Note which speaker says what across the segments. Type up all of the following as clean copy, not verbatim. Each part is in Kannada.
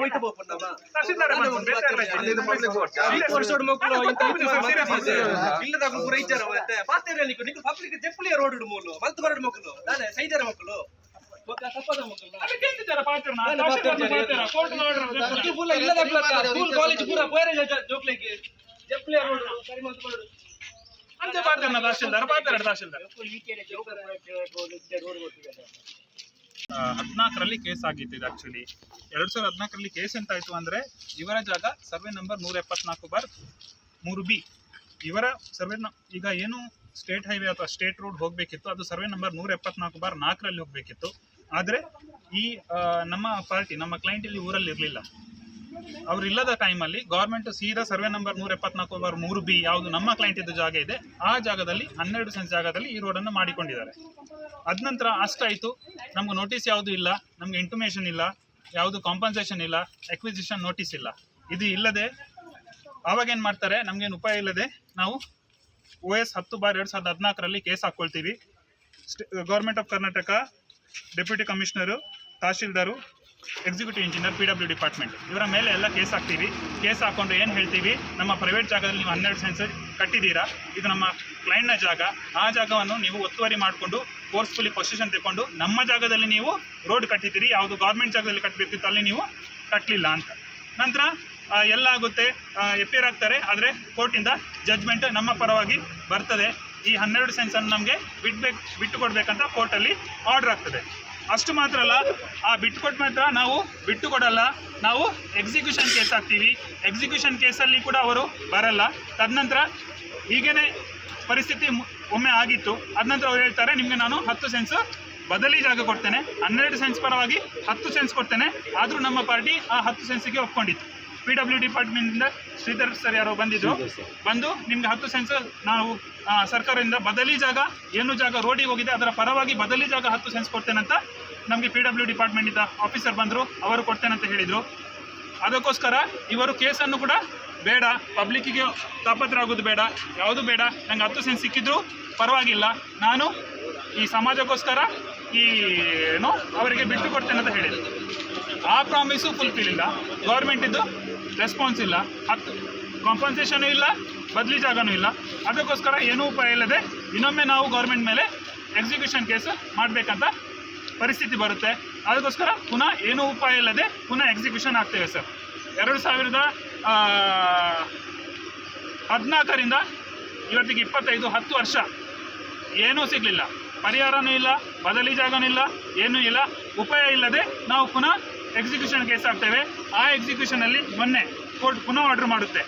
Speaker 1: ಹೋಯ್ತು ಬೋಪಣ್ಣಮ್ಮ
Speaker 2: ತಹಸೀಲ್ದಾರ್
Speaker 1: ವರ್ಷೋಡ್ ಮಕ್ಕಳು ಇಲ್ಲದ ಪೂರ ಇಚ್ಚಾರ ಮತ್ತೆ ಪಾತೇರ ನಿಕ್ಕು ಪಬ್ಲಿಕ್ ಜಪ್ಪಲಿಯ ರೋಡ್ ಮೂಲು ಮಲ್ತು ಬರಡು ಮಕ್ಕಳು ನಾನೇ ಸೈದರ ಮಕ್ಕಳು ತಪ್ಪದ ಮಕ್ಕಳು ಫುಲ್ ಇಲ್ಲದ ಸ್ಕೂಲ್ ಕಾಲೇಜ್ ಪೂರ ಬೇರೆ ಜೋಕ್ಲಿಕ್ಕೆ ಜಪ್ಪಲಿಯ ರೋಡ್ ಸರಿ ಮಲ್ತು ಬರಡು
Speaker 2: ಅಂತೆ ಪಾತ್ರ ತಹಸೀಲ್ದಾರ್ ಪಾತ್ರ ತಹಸೀಲ್ದಾರ್ 14ರಲ್ಲಿ ಕೇಸ್ ಆಗಿತ್ತು. ಇದು ಆಕ್ಚುಲಿ 2014ರಲ್ಲಿ ಕೇಸ್ ಎಂತ ಆಯ್ತು ಅಂದ್ರೆ ಇವರ ಜಾಗ ಸರ್ವೆ ನಂಬರ್ 174/3B ಇವರ ಸರ್ವೆ ಈಗ ಏನು ಸ್ಟೇಟ್ ಹೈವೇ ಅಥವಾ ಸ್ಟೇಟ್ ರೋಡ್ ಹೋಗ್ಬೇಕಿತ್ತು ಅದು ಸರ್ವೆ ನಂಬರ್ 174/4ರಲ್ಲಿ ಹೋಗ್ಬೇಕಿತ್ತು. ಆದ್ರೆ ಈ ನಮ್ಮ ಪಾರ್ಟಿ ನಮ್ಮ ಕ್ಲೈಂಟ್ ಇಲ್ಲಿ ಊರಲ್ಲಿ ಇರಲಿಲ್ಲ. ಅವ್ರು ಇಲ್ಲದ ಟೈಮಲ್ಲಿ ಗೌರ್ಮೆಂಟ್ ಸೀದಾ ಸರ್ವೆ ನಂಬರ್ 174/3B ಯಾವುದು ನಮ್ಮ ಕ್ಲೈಂಟ್ ಇದ್ದ ಜಾಗ ಇದೆ ಆ ಜಾಗದಲ್ಲಿ 12 ಸೆನ್ಸ್ ಜಾಗದಲ್ಲಿ ಈ ರೋಡನ್ನು ಮಾಡಿಕೊಂಡಿದ್ದಾರೆ. ಅದ ನಂತರ ಅಷ್ಟಾಯಿತು, ನಮ್ಗೆ ನೋಟಿಸ್ ಯಾವುದು ಇಲ್ಲ, ನಮ್ಗೆ ಇಂಟಿಮೇಷನ್ ಇಲ್ಲ, ಯಾವುದು ಕಾಂಪನ್ಸೇಷನ್ ಇಲ್ಲ, ಎಕ್ವಿಸಿಷನ್ ನೋಟಿಸ್ ಇಲ್ಲ. ಇದು ಇಲ್ಲದೆ ಆವಾಗ ಏನು ಮಾಡ್ತಾರೆ, ನಮಗೇನು ಉಪಾಯ ಇಲ್ಲದೆ ನಾವು OS 10/2014ರಲ್ಲಿ ಕೇಸ್ ಹಾಕ್ಕೊಳ್ತೀವಿ. Government of Karnataka deputy commissioner, tahsildar, executive engineer, PW department ಇವರ ಮೇಲೆ ಎಲ್ಲ ಕೇಸ್ ಹಾಕ್ತೀವಿ. ಕೇಸ್ ಹಾಕ್ಕೊಂಡು ಏನು ಹೇಳ್ತೀವಿ, ನಮ್ಮ ಪ್ರೈವೇಟ್ ಜಾಗದಲ್ಲಿ ನೀವು 12 ಸೆನ್ಸ್ ಕಟ್ಟಿದ್ದೀರಾ, ಇದು ನಮ್ಮ ಕ್ಲೈಂಟ್ನ ಜಾಗ, ಆ ಜಾಗವನ್ನು ನೀವು ಒತ್ತುವರಿ ಮಾಡಿಕೊಂಡು ಫೋರ್ಸ್ಫುಲಿ ಪೊಸಿಷನ್ ತಗೊಂಡು ನಮ್ಮ ಜಾಗದಲ್ಲಿ ನೀವು ರೋಡ್ ಕಟ್ಟಿದ್ದೀರಿ, ಯಾವುದು ಗೌರ್ಮೆಂಟ್ ಜಾಗದಲ್ಲಿ ಕಟ್ಟಬೇಕಿತ್ತು ಅಲ್ಲಿ ನೀವು ಕಟ್ಟಲಿಲ್ಲ ಅಂತ. ನಂತರ ಎಲ್ಲ ಆಗುತ್ತೆ, ಎಫ್ಐಆರ್ ಆಗ್ತಾರೆ. ಆದರೆ ಕೋರ್ಟಿಂದ ಜಡ್ಜ್ಮೆಂಟ್ ನಮ್ಮ ಪರವಾಗಿ ಬರ್ತದೆ. ಈ 12 ಸೆನ್ಸನ್ನು ನಮಗೆ ಬಿಟ್ಟು ಕೊಡಬೇಕಂತ ಕೋರ್ಟಲ್ಲಿ ಆರ್ಡರ್ ಆಗ್ತದೆ. ಅಷ್ಟು ಮಾತ್ರ ಅಲ್ಲ, ಆ ಬಿಟ್ಟುಕೊಟ್ಟು ಮಾತ್ರ ನಾವು ಬಿಟ್ಟು ಕೊಡಲ್ಲ, ನಾವು ಎಕ್ಸಿಕ್ಯೂಷನ್ ಕೇಸ್ ಹಾಕ್ತೀವಿ. ಎಕ್ಸಿಕ್ಯೂಷನ್ ಕೇಸಲ್ಲಿ ಕೂಡ ಅವರು ಬರಲ್ಲ. ತದನಂತರ ಹೀಗೇ ಪರಿಸ್ಥಿತಿ ಒಮ್ಮೆ ಆಗಿತ್ತು. ಅದ ನಂತರ ಅವ್ರು ಹೇಳ್ತಾರೆ, ನಿಮಗೆ ನಾನು 10 ಸೆನ್ಸ್ ಬದಲಿ ಜಾಗ ಕೊಡ್ತೇನೆ, 12 ಸೆನ್ಸ್ ಪರವಾಗಿ 10 ಸೆನ್ಸ್ ಕೊಡ್ತೇನೆ. ಆದರೂ ನಮ್ಮ ಪಾರ್ಟಿ ಆ 10 ಸೆನ್ಸಿಗೆ ಒಪ್ಕೊಂಡಿತ್ತು. PW ಡಿಪಾರ್ಟ್ಮೆಂಟಿಂದ ಶ್ರೀಧರ್ ಸರ್ ಯಾರೋ ಬಂದಿದ್ರು, ಬಂದು ನಿಮ್ಗೆ 10 ಸೆನ್ಸ್ ನಾವು ಸರ್ಕಾರದಿಂದ ಬದಲಿ ಜಾಗ, ಏನು ಜಾಗ ರೋಡಿಗೆ ಹೋಗಿದೆ ಅದರ ಪರವಾಗಿ ಬದಲಿ ಜಾಗ 10 ಸೆನ್ಸ್ ಕೊಡ್ತೇನಂತ ನಮಗೆ PW ಡಿಪಾರ್ಟ್ಮೆಂಟಿಂದ ಆಫೀಸರ್ ಬಂದರು, ಅವರು ಕೊಡ್ತೇನಂತ ಹೇಳಿದರು. ಅದಕ್ಕೋಸ್ಕರ ಇವರು ಕೇಸನ್ನು ಕೂಡ ಬೇಡ, ಪಬ್ಲಿಕ್ಕಿಗೆ ತಾಪತ್ರ ಆಗೋದು ಬೇಡ, ಯಾವುದು ಬೇಡ, ನಂಗೆ 10 ಸೆನ್ಸ್ ಸಿಕ್ಕಿದ್ರು ಪರವಾಗಿಲ್ಲ, ನಾನು ಈ ಸಮಾಜಕ್ಕೋಸ್ಕರ ಏನು ಅವರಿಗೆ ಬಿಟ್ಟು ಕೊಡ್ತೇನೆ ಅಂತ ಹೇಳಿದರು. ಆ ಪ್ರಾಮಿಸು ಫುಲ್ಫಿಲ್ ಇಲ್ಲ, ಗೌರ್ಮೆಂಟಿದ್ದು ರೆಸ್ಪಾನ್ಸ್ ಇಲ್ಲ, 10 ಕಾಂಪನ್ಸೇಷನು ಇಲ್ಲ, ಬದಲಿ ಜಾಗನೂ ಇಲ್ಲ. ಅದಕ್ಕೋಸ್ಕರ ಏನೂ ಉಪಾಯ ಇಲ್ಲದೆ ಇನ್ನೊಮ್ಮೆ ನಾವು ಗೌರ್ಮೆಂಟ್ ಮೇಲೆ ಎಕ್ಸಿಕ್ಯೂಷನ್ ಕೇಸ್ ಮಾಡಬೇಕಂತ ಪರಿಸ್ಥಿತಿ ಬರುತ್ತೆ. ಅದಕ್ಕೋಸ್ಕರ ಪುನಃ ಏನೂ ಉಪಾಯ ಇಲ್ಲದೆ ಪುನಃ ಎಕ್ಸಿಕ್ಯೂಷನ್ ಆಗ್ತೇವೆ ಸರ್. 2014ರಿಂದ ಇವತ್ತಿಗೆ 25 10 ವರ್ಷ ಏನೂ ಸಿಗಲಿಲ್ಲ, ಪರಿಹಾರನೂ ಇಲ್ಲ, ಬದಲಿ ಜಾಗನೂ ಇಲ್ಲ, ಏನೂ ಇಲ್ಲ. ಉಪಾಯ ಇಲ್ಲದೆ ನಾವು ಪುನಃ ಎಕ್ಸಿಕ್ಯೂಷನ್ ಕೇಸ್ ಆಗ್ತೇವೆ. ಆ ಎಕ್ಸಿಕ್ಯೂಷನಲ್ಲಿ ಮೊನ್ನೆ ಕೋರ್ಟ್ ಪುನಃ ಆರ್ಡರ್ ಮಾಡುತ್ತೆ.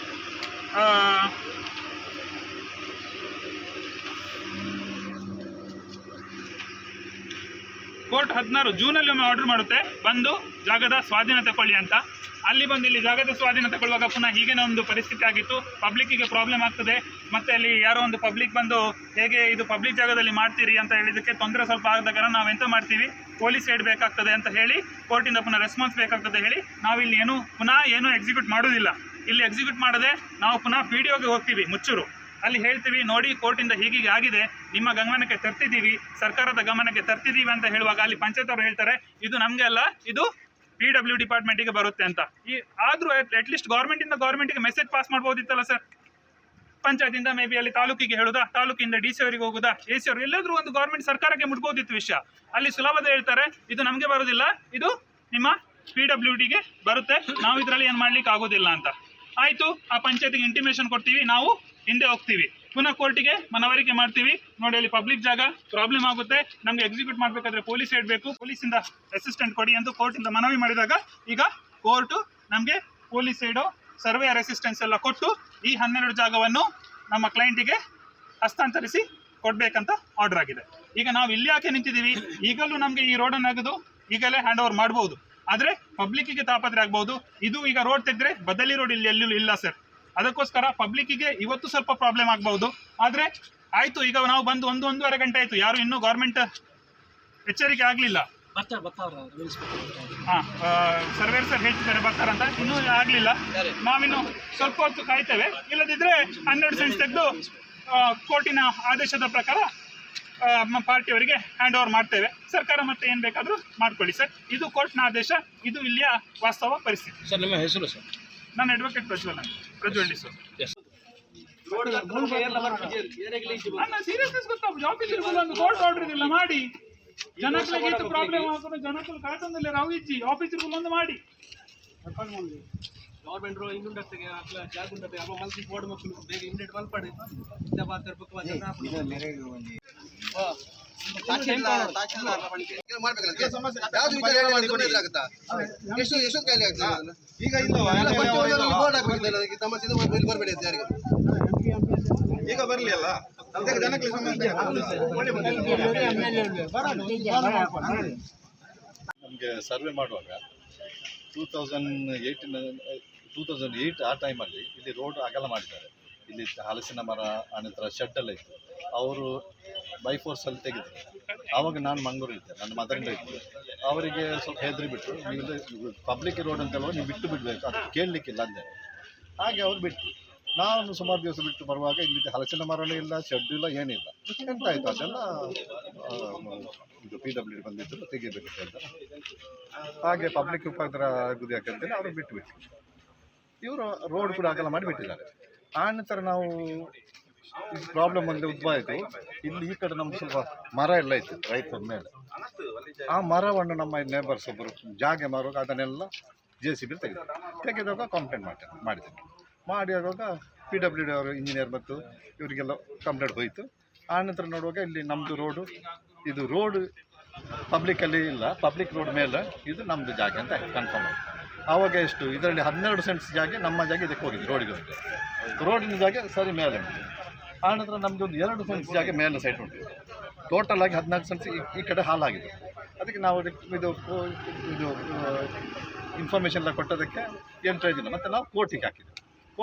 Speaker 2: ಕೋರ್ಟ್ 16 ಜೂನಲ್ಲಿ ಒಮ್ಮೆ ಆರ್ಡರ್ ಮಾಡುತ್ತೆ, ಬಂದು ಜಾಗದ ಸ್ವಾಧೀನ ತಗೊಳ್ಳಿ ಅಂತ. ಅಲ್ಲಿ ಬಂದು ಇಲ್ಲಿ ಜಾಗದ ಸ್ವಾಧೀನ ತಗೊಳ್ಳುವಾಗ ಪುನಃ ಹೀಗೇನೋ ಒಂದು ಪರಿಸ್ಥಿತಿ ಆಗಿತ್ತು. ಪಬ್ಲಿಕ್ಕಿಗೆ ಪ್ರಾಬ್ಲಮ್ ಆಗ್ತದೆ, ಮತ್ತು ಅಲ್ಲಿ ಯಾರೋ ಒಂದು ಪಬ್ಲಿಕ್ ಬಂದು ಹೇಗೆ ಇದು ಪಬ್ಲಿಕ್ ಜಾಗದಲ್ಲಿ ಮಾಡ್ತೀರಿ ಅಂತ ಹೇಳಿದ್ದಕ್ಕೆ ತೊಂದರೆ ಸ್ವಲ್ಪ ಆಗದಾಗ ನಾವೆಂತ ಮಾಡ್ತೀವಿ, ಪೊಲೀಸ್ ಸೈಡ್ ಬೇಕಾಗ್ತದೆ ಅಂತ ಹೇಳಿ ಕೋರ್ಟಿಂದ ಪುನಃ ರೆಸ್ಪಾನ್ಸ್ ಬೇಕಾಗ್ತದೆ ಹೇಳಿ ನಾವಿಲ್ಲಿ ಪುನಃ ಏನೂ ಎಕ್ಸಿಕ್ಯೂಟ್ ಮಾಡೋದಿಲ್ಲ. ಇಲ್ಲಿ ಎಕ್ಸಿಕ್ಯೂಟ್ ಮಾಡದೆ ನಾವು ಪುನಃ PDOಗೆ ಹೋಗ್ತೀವಿ ಮುಚ್ಚೂರು. ಅಲ್ಲಿ ಹೇಳ್ತೀವಿ, ನೋಡಿ ಕೋರ್ಟಿಂದ ಹೀಗೀಗೆ ಆಗಿದೆ, ನಿಮ್ಮ ಗಮನಕ್ಕೆ ತರ್ತಿದ್ದೀವಿ, ಸರ್ಕಾರದ ಗಮನಕ್ಕೆ ತರ್ತಿದ್ದೀವಿ ಅಂತ ಹೇಳುವಾಗ ಅಲ್ಲಿ ಪಂಚಾಯತ್ ಅವರು ಹೇಳ್ತಾರೆ, ಇದು ನಮಗೆ ಅಲ್ಲ, ಇದು PW ಡಿಪಾರ್ಟ್ಮೆಂಟಿಗೆ ಬರುತ್ತೆ ಅಂತ. ಆದರೂ ಅಟ್ಲೀಸ್ಟ್ ಗೌರ್ಮೆಂಟಿಗೆ ಮೆಸೇಜ್ ಪಾಸ್ ಮಾಡ್ಬೋದಿತ್ತಲ್ಲ ಸರ್. ಪಂಚಾಯತಿಂದ ಮೇ ಬಿ ಅಲ್ಲಿ ತಾಲೂಕಿಗೆ ಹೇಳೋದಾ, ತಾಲೂಕಿಂದ DC ಅವರಿಗೆ ಹೋಗೋದಾ, AC ಅವರು ಎಲ್ಲಾದರೂ ಒಂದು ಗೌರ್ಮೆಂಟ್ ಸರ್ಕಾರಕ್ಕೆ ಮುಟ್ಬೋದಿತ್ತು ವಿಷಯ. ಅಲ್ಲಿ ಸುಲಭದ ಹೇಳ್ತಾರೆ, ಇದು ನಮಗೆ ಬರೋದಿಲ್ಲ, ಇದು ನಿಮ್ಮ PWDಗೆ ಬರುತ್ತೆ, ನಾವು ಇದರಲ್ಲಿ ಏನು ಮಾಡ್ಲಿಕ್ಕೆ ಆಗೋದಿಲ್ಲ ಅಂತ. ಆಯಿತು, ಆ ಪಂಚಾಯತಿಗೆ ಇಂಟಿಮೇಷನ್ ಕೊಡ್ತೀವಿ, ನಾವು ಹಿಂದೆ ಹೋಗ್ತೀವಿ, ಪುನಃ ಕೋರ್ಟಿಗೆ ಮನವರಿಕೆ ಮಾಡ್ತೀವಿ, ನೋಡಿ ಅಲ್ಲಿ ಪಬ್ಲಿಕ್ ಜಾಗ ಪ್ರಾಬ್ಲಮ್ ಆಗುತ್ತೆ, ನಮಗೆ ಎಕ್ಸಿಕ್ಯೂಟ್ ಮಾಡಬೇಕಾದ್ರೆ ಪೊಲೀಸ್ ಸೈಡ್ ಬೇಕು, ಪೊಲೀಸಿಂದ ಅಸಿಸ್ಟೆಂಟ್ ಕೊಡಿ ಅಂತ ಕೋರ್ಟಿಂದ ಮನವಿ ಮಾಡಿದಾಗ ಈಗ ಕೋರ್ಟು ನಮಗೆ ಪೊಲೀಸ್ ಸೈಡು ಸರ್ವೇಯರ್ ಅಸಿಸ್ಟೆನ್ಸ್ ಎಲ್ಲ ಕೊಟ್ಟು ಈ 12 ಜಾಗವನ್ನು ನಮ್ಮ ಕ್ಲೈಂಟಿಗೆ ಹಸ್ತಾಂತರಿಸಿ ಕೊಡಬೇಕಂತ ಆರ್ಡರ್ ಆಗಿದೆ. ಈಗ ನಾವು ಇಲ್ಲಿ ಯಾಕೆ ನಿಂತಿದ್ದೀವಿ, ಈಗಲೂ ನಮಗೆ ಈ ರೋಡನ್ನು ಅಗದು ಈಗಲೇ ಹ್ಯಾಂಡ್ ಓವರ್ ಮಾಡ್ಬೋದು, ಆದರೆ ಪಬ್ಲಿಕ್ಕಿಗೆ ತಾಪತ್ರೆ ಆಗ್ಬೋದು. ಇದು ಈಗ ರೋಡ್ ತೆಗೆದ್ರೆ ಬದಲಿ ರೋಡ್ ಇಲ್ಲಿ ಎಲ್ಲೂ ಇಲ್ಲ ಸರ್. ಅದಕ್ಕೋಸ್ಕರ ಪಬ್ಲಿಕ್ಕಿಗೆ ಇವತ್ತು ಸ್ವಲ್ಪ ಪ್ರಾಬ್ಲಮ್ ಆಗ್ಬಹುದು. ಆದರೆ ಆಯಿತು, ಈಗ ನಾವು ಬಂದು 1-1.5 ಗಂಟೆ ಆಯಿತು, ಯಾರು ಇನ್ನೂ ಗೌರ್ಮೆಂಟ್ ಎಚ್ಚರಿಕೆ ಆಗಲಿಲ್ಲ. ಸರ್ವೇರ್ ಸರ್ ಹೇಳ್ತಿದ್ದಾರೆ ಬರ್ತಾರಂತ, ಇನ್ನೂ ಆಗಲಿಲ್ಲ. ನಾವಿನ್ನು ಸ್ವಲ್ಪ ಹೊತ್ತು ಕಾಯ್ತೇವೆ, ಇಲ್ಲದಿದ್ದರೆ 12 ಸೆನ್ಸ್ ತೆಗೆದು ಕೋರ್ಟಿನ ಆದೇಶದ ಪ್ರಕಾರ ಪಾರ್ಟಿಯವರಿಗೆ ಹ್ಯಾಂಡ್ ಓವರ್ ಮಾಡ್ತೇವೆ. ಸರ್ಕಾರ ಮತ್ತೆ ಏನು ಬೇಕಾದರೂ ಮಾಡ್ಕೊಳ್ಳಿ ಸರ್. ಇದು ಕೋರ್ಟ್ನ ಆದೇಶ, ಇದು ಇಲ್ಲಿಯ ವಾಸ್ತವ ಪರಿಸ್ಥಿತಿ.
Speaker 3: ಸರ್ ನಿಮ್ಮ ಹೆಸರು ಸರ್?
Speaker 2: ನಾನು ಅಡ್ವೊಕೇಟ್ ಪ್ರಜ್ವಲ್ ಡಿ ಸರ್. ನನ್ನ ಸೀರಿಯಸ್ನೆಸ್ ಗೊತ್ತಾಗ ಆಫೀಸರ್ ಒಂದು ಕೋರ್ಟ್ ಆರ್ಡರ್ ಇಲ್ಲ ಮಾಡಿ ಜನಕ್ಕೆ ಪ್ರಾಬ್ಲಮ್ ಆಗೋದು ಜನಕ್ಕೂ ಕಾಟಂದಲ್ಲಿ ರಾವ್ ಇಜ್ಜಿ ಆಫೀಸರ್ ಒಂದು ಮಾಡಿ
Speaker 1: ಗೌರ್ಮೆಂಟ್ ರೋ ಇನ್ನೊಂದಷ್ಟೇ ಅಪ್ಲ ಜಾಗುಂಟೆ ಅಮ್ಮ ಮಲ್ಸಿ ಕೋಡ್ ಮಕ್ಕಳು ಬೇಗ ಇಮಿಡಿಯೇಟ್ ಮಲ್ಪಡಿ ಇಂದ ಬಾತರ ಬುಕ್ ವಜನ ಇದು ಮೇರೆಗೆ ಒಂದು ತಾಕಿಲ್ಲ ಮಾಡಬೇಕಲ್ಲ ಸಮಸ್ಯೆ ಯಾವುದು ವಿಚಾರ ಮಾಡಿಕೊಂಡು ಇದಾಗುತ್ತಾ ಎಷ್ಟು ಕೈಲಿ ಆಗ್ತದೆ ಅದನ್ನ ಈಗ ಇಲ್ಲವಾ ಬೋರ್ಡ್ ಹಾಕಬೇಕಲ್ಲ ಅದಕ್ಕೆ ಸಮಸ್ಯೆ ಇದು ಇಲ್ಲಿ ಬರಬೇಡಿ ಅಂತ ಯಾರಿಗೆ ಈಗ ಬರಲಿ ಅಲ್ಲ ಅದಕ್ಕೆ ಜನಕ್ಕೆ ಸಮಸ್ಯೆ
Speaker 4: ನಮಗೆ ಸರ್ವೆ ಮಾಡುವಾಗ 2008 ಆ ಟೈಮಲ್ಲಿ ಇಲ್ಲಿ ರೋಡ್ ಅಗಲ ಮಾಡಿದ್ದಾರೆ. ಇಲ್ಲಿ ಹಲಸಿನ ಮರ ಅನಂತರ ಶೆಡ್ ಎಲ್ಲ ಇತ್ತು. ಅವರು ಬೈಫೋರ್ಸಲ್ಲಿ ತೆಗೆದರು. ಆವಾಗ ನಾನು ಮಂಗಳೂರು ಇದ್ದೆ, ನನ್ನ ಮದರಿಂದ ಇದ್ದೆ. ಅವರಿಗೆ ಸ್ವಲ್ಪ ಹೆದರಿ ಬಿಟ್ಟರು, ನೀವು ಪಬ್ಲಿಕ್ ರೋಡ್ ಅಂತ ಹೇಳುವಾಗ ನೀವು ಬಿಟ್ಟು ಬಿಡಬೇಕು, ಅದು ಕೇಳಲಿಕ್ಕಿಲ್ಲ ಅಂದೆ. ಹಾಗೆ ಅವ್ರು ಬಿಟ್ಟರು. ನಾನು ಸುಮಾರು ದಿವಸ ಬಿಟ್ಟು ಬರುವಾಗ ಇಲ್ಲಿ ಹಲಸಿನ ಮರನೂ ಇಲ್ಲ, ಶೆಡ್ ಇಲ್ಲ, ಏನಿಲ್ಲ. ಎಂತಾಯಿತು ಅದೆಲ್ಲ ಇದು PWD ಬಂದಿದ್ದರು ತೆಗಿಬೇಕು ಅಂತ. ಹಾಗೆ ಪಬ್ಲಿಕ್ ಉಪದ್ರ ಆಗುದು ಯಾಕಂತೇಳಿ ಅವರು ಬಿಟ್ಟು ಇವರು ರೋಡ್ ಕೂಡ ಅಗಲ ಮಾಡಿ ಬಿಟ್ಟಿದ್ದಾರೆ. ಆ ನಂತರ ನಾವು ಪ್ರಾಬ್ಲಮ್ ಒಂದು ಉದ್ಭವ ಆಯಿತು. ಇಲ್ಲಿ ಈ ಕಡೆ ನಮ್ಗೆ ಸ್ವಲ್ಪ ಮರ ಎಲ್ಲ ಇತ್ತು ರೈತರ ಮೇಲೆ. ಆ ಮರವನ್ನು ನಮ್ಮ ನೇಬರ್ಸ್ ಒಬ್ಬರು ಜಾಗೆ ಮಾರುವಾಗ ಅದನ್ನೆಲ್ಲ JCB ತೆಗೆದಾಗ ಕಂಪ್ಲೇಂಟ್ ಮಾಡಿದಾಗ PWD ಅವರು ಇಂಜಿನಿಯರ್ ಮತ್ತು ಇವರಿಗೆಲ್ಲ ಕಂಪ್ಲೇಂಟ್ ಹೋಯಿತು. ಆ ನಂತರ ನೋಡುವಾಗ ಇಲ್ಲಿ ನಮ್ಮದು ಇದು ರೋಡ್ ಪಬ್ಲಿಕ್ಕಲ್ಲಿ ಇಲ್ಲ, ಪಬ್ಲಿಕ್ ರೋಡ್ ಮೇಲೆ ಇದು ನಮ್ಮದು ಜಾಗ ಅಂತ ಕನ್ಫರ್ಮ್ ಆಯಿತು. ಆವಾಗ ಎಷ್ಟು ಇದರಲ್ಲಿ 12 ಸೆಂಟ್ಸ್ ಜಾಗ ನಮ್ಮ ಜಾಗ ಇದಕ್ಕೆ ಹೋಗಿದೆ ರೋಡಿಗೆ ಉಂಟು. ರೋಡಿನ ಜಾಗ ಸರಿ ಮೇಲೆ ಉಂಟು. ಆನಂತರ ನಮ್ಮದು ಒಂದು 2 ಸೆಂಟ್ಸ್ ಜಾಗ ಮೇಲೆ ಸೈಡ್ ಉಂಟು. ಟೋಟಲ್ ಆಗಿ 14 ಸೆಂಟ್ಸ್ ಈ ಕಡೆ ಹಾಲಾಗಿದೆ. ಅದಕ್ಕೆ ನಾವು ಇದು ಇನ್ಫಾರ್ಮೇಷನ್ ಎಲ್ಲ ಕೊಟ್ಟೋದಕ್ಕೆ ಎಂಟ್ರೇಜ್ ಇಲ್ಲ. ಮತ್ತು ನಾವು ಕೋರ್ಟಿಗೆ ಹಾಕಿದ್ವಿ.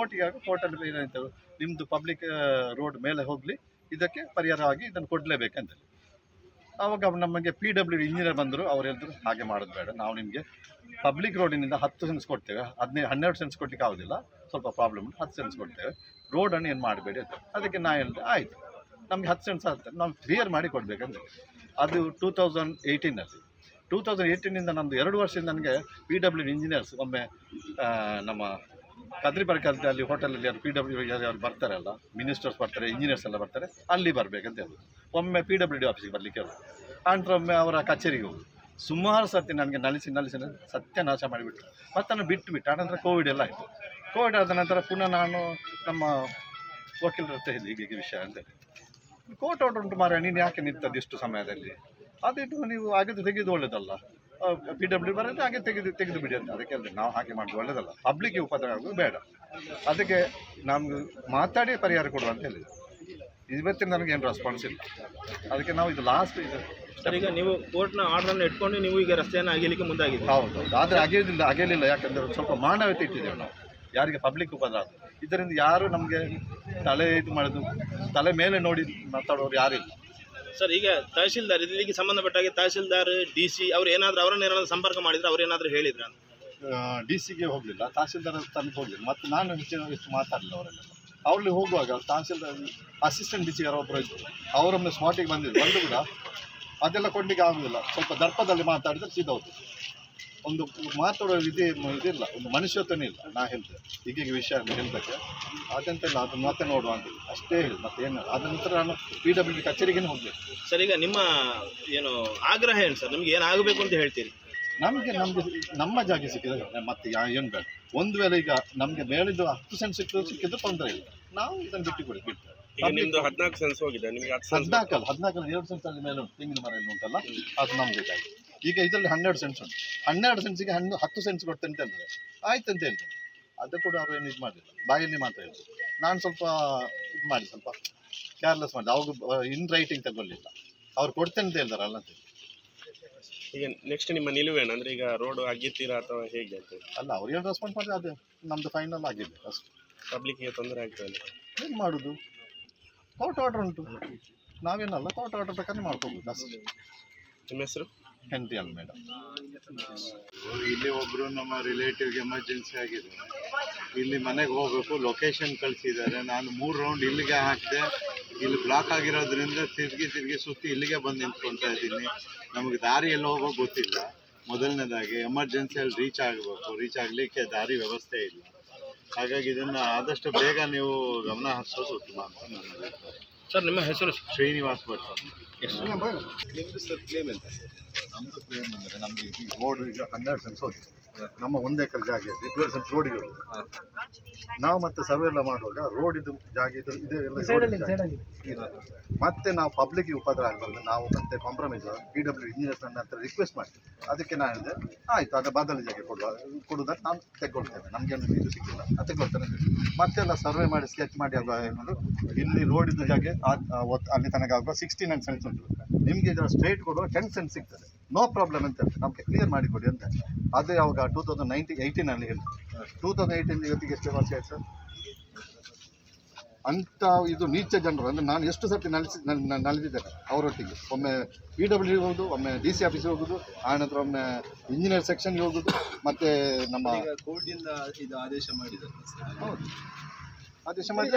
Speaker 4: ಕೋರ್ಟಲ್ಲಿ ಏನಾಯ್ತು, ನಿಮ್ಮದು ಪಬ್ಲಿಕ್ ರೋಡ್ ಮೇಲೆ ಹೋಗಲಿ, ಇದಕ್ಕೆ ಪರಿಹಾರವಾಗಿ ಇದನ್ನು ಕೊಡಲೇಬೇಕಂತೇಳಿ. ಆವಾಗ ನಮಗೆ PWD ಇಂಜಿನಿಯರ್ ಬಂದರು. ಅವ್ರು ಹೇಳಿದ್ರು ಹಾಗೆ ಮಾಡೋದು ಬೇಡ, ನಾವು ನಿಮಗೆ ಪಬ್ಲಿಕ್ ರೋಡಿನಿಂದ 10 ಸೆಂಟ್ಸ್ ಕೊಡ್ತೇವೆ, 12 ಸೆಂಟ್ಸ್ ಕೊಡಲಿಕ್ಕೆ ಆಗೋದಿಲ್ಲ, ಸ್ವಲ್ಪ ಪ್ರಾಬ್ಲಮ್ ಉಂಟು, 10 ಸೆಂಟ್ಸ್ ಕೊಡ್ತೇವೆ, ರೋಡನ್ನು ಏನು ಮಾಡಬೇಡಿ ಅಂತ. ಅದಕ್ಕೆ ನಾ ಹೇಳಿದೆ ಆಯಿತು, ನಮಗೆ 10 ಸೆಂಟ್ಸ್ ಆಗ್ತದೆ, ನಾವು ಕ್ಲಿಯರ್ ಮಾಡಿ ಕೊಡಬೇಕಂದ್ರೆ. ಅದು 2018ನಲ್ಲಿ. 2018ಇಂದ ನಮ್ಮದು 2 ವರ್ಷದಿಂದ ನನಗೆ PWD ಇಂಜಿನಿಯರ್ಸ್ ಒಮ್ಮೆ ನಮ್ಮ ಕದ್ರಿ ಬರ್ಕಲ್ಲಿ ಅಲ್ಲಿ ಹೋಟೆಲಲ್ಲಿ ಯಾರು PWD ಯಾರು ಬರ್ತಾರಲ್ಲ, ಮಿನಿಸ್ಟರ್ಸ್ ಬರ್ತಾರೆ, ಇಂಜಿನಿಯರ್ಸ್ ಎಲ್ಲ ಬರ್ತಾರೆ, ಅಲ್ಲಿ ಬರಬೇಕಂತ ಹೇಳೋದು. ಒಮ್ಮೆ PWD ಆಫೀಸಿಗೆ ಬರಲಿಕ್ಕೆ ಹೇಳೋದು. ಆನಂತರ ಒಮ್ಮೆ ಅವರ ಕಚೇರಿಗೆ ಹೋಗೋದು. ಸುಮಾರು ಸರ್ತಿ ನನಗೆ ನಲಿಸಿ ಸತ್ಯನಾಶ ಮಾಡಿಬಿಟ್ರು. ಮತ್ತು ನಾನು ಬಿಟ್ಟು ಆನಂತರ ಕೋವಿಡ್ ಎಲ್ಲ ಆಯಿತು. ಕೋವಿಡ್ ಆದ ನಂತರ ಪುನಃ ನಾನು ನಮ್ಮ ವಕೀಲರ ಹತ್ರ ಹೇಳಿ ಹೀಗೆ ವಿಷಯ ಅಂತೇಳಿ, ಕೋರ್ಟ್ ಆರ್ಡರ್ ಉಂಟು ಮಾರ, ನೀನು ಯಾಕೆ ನಿಂತದ್ದು ಇಷ್ಟು ಸಮಯದಲ್ಲಿ, ಅದಿಟ್ಟು ನೀವು ಹಾಗೆ ತೆಗೆದು ಒಳ್ಳೆಯದಲ್ಲ, PWD ಬರೋದು ಹಾಗೆ ತೆಗೆದು ಬಿಡಿ ಅಂತ. ಅದಕ್ಕೆ ಹೇಳಿದೆ ನಾವು ಹಾಗೆ ಮಾಡೋದು ಒಳ್ಳೆಯದಲ್ಲ, ಪಬ್ಲಿಕ್ಗೆ ಉಪದ್ರ ಆಗೋದು ಬೇಡ, ಅದಕ್ಕೆ ನಮ್ಗೆ ಮಾತಾಡಿ ಪರಿಹಾರ ಕೊಡುವ ಅಂತ ಹೇಳಿದೆ. ಇವತ್ತಿನ ನನಗೇನು ರೆಸ್ಪಾನ್ಸ್ ಇಲ್ಲ. ಅದಕ್ಕೆ ನಾವು ಇದು ಲಾಸ್ಟ್
Speaker 3: ಸರ್. ಈಗ ನೀವು ಕೋರ್ಟ್ನ ಆರ್ಡರನ್ನು ಇಟ್ಕೊಂಡು ನೀವು ಈಗ ರಸ್ತೆಯನ್ನು ಅಗೆಯಲಿಕ್ಕೆ ಮುಂದಾಗಿದೆ?
Speaker 4: ಹೌದು, ಆದರೆ ಅಗೆಯಲಿಲ್ಲ. ಯಾಕಂದರೆ ಸ್ವಲ್ಪ ಮಾನವತೆ ಇಟ್ಟಿದ್ದೇವೆ ನಾವು, ಯಾರಿಗೆ ಪಬ್ಲಿಕ್ ಉಪದ್ರ ಆಗೋದು. ಇದರಿಂದ ಯಾರು ನಮಗೆ ತಲೆ ಮೇಲೆ ನೋಡಿ ಮಾತಾಡೋರು ಯಾರಿಲ್ಲ
Speaker 3: ಸರ್. ಈಗ ತಹಶೀಲ್ದಾರ್ ಇಲ್ಲಿಗೆ ಸಂಬಂಧಪಟ್ಟಾಗೆ ತಹಶೀಲ್ದಾರ್ DC ಅವ್ರು ಅವರನ್ನೇನಾದ್ರು ಸಂಪರ್ಕ ಮಾಡಿದ್ರೆ ಅವ್ರು ಏನಾದರೂ ಹೇಳಿದ್ರ?
Speaker 4: DC ಗೆ ಹೋಗಲಿಲ್ಲ, ತಹಶೀಲ್ದಾರ್ ತನಕ ಹೋಗಲಿಲ್ಲ. ಮತ್ತು ನಾನು ಹೆಚ್ಚು ಮಾತಾಡಲಿಲ್ಲ ಅವರೆಲ್ಲ. ಅವ್ರಲ್ಲಿ ಹೋಗುವಾಗ ತಹಶೀಲ್ದಾರ್ ಅಸಿಸ್ಟೆಂಟ್ DC ಯಾರೊಬ್ಬರು ಇದ್ದರು, ಅವರೊಮ್ಮೆ ಸ್ಪಾಟಿಗೆ ಬಂದು ಕೂಡ ಅದೆಲ್ಲ ಕೊಡಲಿಕ್ಕೆ ಆಗೋದಿಲ್ಲ. ಸ್ವಲ್ಪ ದರ್ಪದಲ್ಲಿ ಮಾತಾಡಿದ್ರೆ ಸಿದ್ಧೌದು. ಒಂದು ಮಾತಾಡೋ ಇದಿಲ್ಲ, ಒಂದು ಮನುಷ್ಯತ್ವನೇ ಇಲ್ಲ. ನಾ ಹೇಳ್ತೇನೆ ಹೀಗೆ ವಿಷಯ ಹೇಳಬೇಕು ಅದಂತೆಲ್ಲ ಅದು ಮತ್ತೆ ನೋಡುವ ಅಂತ ಅಷ್ಟೇ ಹೇಳಿ, ಮತ್ತೆ ಏನು ಅದ ನಂತರ ನಾನು PWD ಕಚೇರಿಗೇ ಹೋಗಬೇಕು.
Speaker 3: ಸರ್, ಈಗ ನಿಮ್ಮ ಏನು ಆಗ್ರಹ ಏನು ಸರ್? ನಿಮ್ಗೆ ಏನಾಗಬೇಕು ಅಂತ ಹೇಳ್ತೀರಿ?
Speaker 4: ನಮಗೆ ನಮ್ಮ ಜಾಗ ಸಿಕ್ಕಿದ್ರೆ ಮತ್ತೆ ಏನು ಬೇಡ. ಒಂದು ವೇಳೆ ಈಗ ನಮಗೆ ಮೇಲಿದ್ದು 10 ಸೆಂಟ್ ಸಿಕ್ಕಿದ್ದು ತೊಂದರೆ ಇಲ್ಲ, ನಾವು ಇದನ್ನು ಬಿಟ್ಟು
Speaker 3: 14 ಸೆನ್ಸ್ ಹೋಗಿದೆ ನಿಮಗೆ?
Speaker 4: 14 2 ಸೆಂಟ್ಸ್ ಅಲ್ಲಿ ಮೇಲೆ ಉಂಟು, ತೆಂಗಿನ ಮರ ಉಂಟಲ್ಲ, ಅದು ನಮ್ಗೆ ಬೇಕಾಗಿ. ಈಗ ಇದರಲ್ಲಿ 12 ಸೆಂಟ್ಸ್ ಉಂಟು. 12 ಸೆಂಟ್ಸಿಗೆ 10 ಸೆಂಟ್ಸ್ ಕೊಡ್ತೇನೆ ಅಂತ ಹೇಳಿದ್ರೆ ಆಯ್ತು ಅಂತ ಹೇಳ್ತೇನೆ. ಅದು ಕೂಡ ಅವರು ಏನು ಇದು ಮಾಡಲಿಲ್ಲ, ಬಾಯಲ್ಲಿ ಮಾತ್ರ ಹೇಳ್ತಾರೆ. ನಾನು ಸ್ವಲ್ಪ ಇದು ಮಾಡಿ ಸ್ವಲ್ಪ ಕೇರ್ಲೆಸ್ ಮಾಡಿದೆ. ಅವಾಗ ಇನ್ ರೈಟಿಂಗ್ ತಗೊಳ್ಳಿಲ್ಲ, ಅವ್ರು ಕೊಡ್ತೇನೆ ಅಂತ ಹೇಳ್ತಾರಲ್ಲ ಅಂತ.
Speaker 3: ಈಗ ನೆಕ್ಸ್ಟ್ ನಿಮ್ಮ ನಿಲುವೇನು ಅಂದರೆ ಈಗ ರೋಡ್ ಆಗಿರ್ತೀರಾ ಅಥವಾ ಹೇಗೆ ಅಂತ?
Speaker 4: ಅಲ್ಲ, ಅವ್ರು ಏನು ರೆಸ್ಪಾನ್ಸ್ ಮಾಡಿದ್ರೆ ಅದು ನಮ್ಮದು ಫೈನಲ್ ಆಗಿದೆ ಅಷ್ಟು.
Speaker 3: ಪಬ್ಲಿಕ್ಗೆ ತೊಂದರೆ ಆಗ್ತದೆ,
Speaker 4: ಏನು ಮಾಡೋದು? ಕೋರ್ಟ್ ಆರ್ಡರ್ ಉಂಟು, ನಾವೇನಲ್ಲ ಕೋರ್ಟ್ ಆರ್ಡರ್ ಪ್ರಕಾರ ಮಾಡ್ಕೋಬೋದು ಅಷ್ಟೇ.
Speaker 3: ನಿಮ್ಮ ಹೆಸರು?
Speaker 4: ಹೆನ್ರಿ ಅಲ್ ಮೇಡಮ್.
Speaker 5: ಇಲ್ಲಿ ಒಬ್ಬರು ನಮ್ಮ ರಿಲೇಟಿವ್ಗೆ ಎಮರ್ಜೆನ್ಸಿ ಆಗಿದೆ, ಇಲ್ಲಿ ಮನೆಗೆ ಹೋಗಬೇಕು, ಲೊಕೇಶನ್ ಕಳಿಸಿದ್ದಾರೆ. ನಾನು 3 ರೌಂಡ್ ಇಲ್ಲಿಗೆ ಹಾಕಿದೆ, ಇಲ್ಲಿ ಬ್ಲಾಕ್ ಆಗಿರೋದ್ರಿಂದ ತಿರುಗಿ ಸುತ್ತಿ ಇಲ್ಲಿಗೆ ಬಂದು ನಿಂತ್ಕೊಳ್ತಾ ಇದ್ದೀನಿ. ನಮಗೆ ದಾರಿ ಎಲ್ಲ ಹೋಗೋಕೆ ಗೊತ್ತಿಲ್ಲ. ಮೊದಲನೇದಾಗಿ ಎಮರ್ಜೆನ್ಸಿಯಲ್ಲಿ ರೀಚ್ ಆಗಲಿಕ್ಕೆ ದಾರಿ ವ್ಯವಸ್ಥೆ ಇಲ್ಲ. ಹಾಗಾಗಿ ಇದನ್ನು ಆದಷ್ಟು ಬೇಗ ನೀವು ಗಮನ ಹರಿಸೋದು ಉತ್ತಮ ಅಂತ ನನ್ನ ಅಭಿಪ್ರಾಯ.
Speaker 3: ಸರ್ ನಿಮ್ಮ ಹೆಸರು?
Speaker 5: ಶ್ರೀನಿವಾಸ್ ಭಟ್.
Speaker 1: ನಿಮ್ಮದು ಸರ್ ಕ್ಲೇಮ್ ಎಂತ ಸರ್?
Speaker 4: ನಮ್ಮದು ಕ್ಲೇಮ್ ಅಂದರೆ ನಮಗೆ ಈ ರೋಡ್ ಈಗ 12 ಸೆನ್ಸ್ ಹೋಗಿದೆ. ನಮ್ಮ 1 ಎಕರೆ ಜಾಗ ಇದೆ, 12 ಸೆನ್ಸ್ ರೋಡಿಗೆ ಹೋಗಿದೆ. ನಾವು ಮತ್ತೆ ಸರ್ವೆ ಎಲ್ಲ ಮಾಡುವಾಗ ರೋಡ್ ಇದು ಜಾಗ ಇದು ಇದೆ. ಮತ್ತೆ ನಾವು ಪಬ್ಲಿಕ್ಗೆ ಉಪದ್ರ ಆಗಬಾರ್ದು, ನಾವು ಮತ್ತೆ ಕಾಂಪ್ರಮೈಸ್ PW ಇಂಜಿನಿಯರ್ಸ್ ನನ್ನ ಹತ್ರ ರಿಕ್ವೆಸ್ಟ್ ಮಾಡ್ತೀವಿ. ಅದಕ್ಕೆ ನಾನು ಹೇಳಿದೆ ಆಯಿತು, ಆಗ ಬದಲು ಜಾಗ ಕೊಡುವುದನ್ನು ನಾನು ತೆಗೊಳ್ತೇನೆ, ನಮಗೇನು ಇದು ಸಿಕ್ಕಿಲ್ಲ ಅದು ತೆಗೊಳ್ತೇನೆ. ಮತ್ತೆಲ್ಲ ಸರ್ವೆ ಮಾಡಿ ಸ್ಕೆಚ್ ಮಾಡಿ ಆಗ ಏನು ಇಲ್ಲಿ ರೋಡಿದ್ದು ಜಾಗ ಅಲ್ಲಿ ತನಕ ಆಗುವ 69 ಸೆನ್ಸ್ ಉಂಟು. ನಿಮಗೆ ಇದರ ಸ್ಟ್ರೇಟ್ ಕೊಡುವ 10 ಸೆನ್ಸ್ ಸಿಗ್ತದೆ, ನೋ ಪ್ರಾಬ್ಲಮ್ ಅಂತ ನಮಗೆ ಕ್ಲಿಯರ್ ಮಾಡಿಕೊಡಿ ಅಂತ. ಅದು ಯಾವಾಗ 2018 ಹೇಳಿ. 2018 ಇವತ್ತಿಗೆ ಎಷ್ಟು ವರ್ಷ ಆಯ್ತು ಸರ್? ಅಂಥ ಇದು ನೀಚ ಜನರು ಅಂದರೆ ನಾನು ಎಷ್ಟು ಸರ್ತಿ ನಲಿದಿದ್ದೇನೆ ಅವರೊಟ್ಟಿಗೆ. ಒಮ್ಮೆ PW ಹೋಗೋದು, ಒಮ್ಮೆ DC ಆಫೀಸ್ಗೆ ಹೋಗೋದು, ಆನಂತರ ಒಮ್ಮೆ ಇಂಜಿನಿಯರ್ ಸೆಕ್ಷನ್ಗೆ ಹೋಗೋದು, ಮತ್ತು ನಮ್ಮ
Speaker 1: ಕೋರ್ಟಿಂದ ಇದು ಆದೇಶ ಮಾಡಿದ್ದಾರೆ.
Speaker 4: ಹೌದು ಆದೇಶ ಮಾಡಿ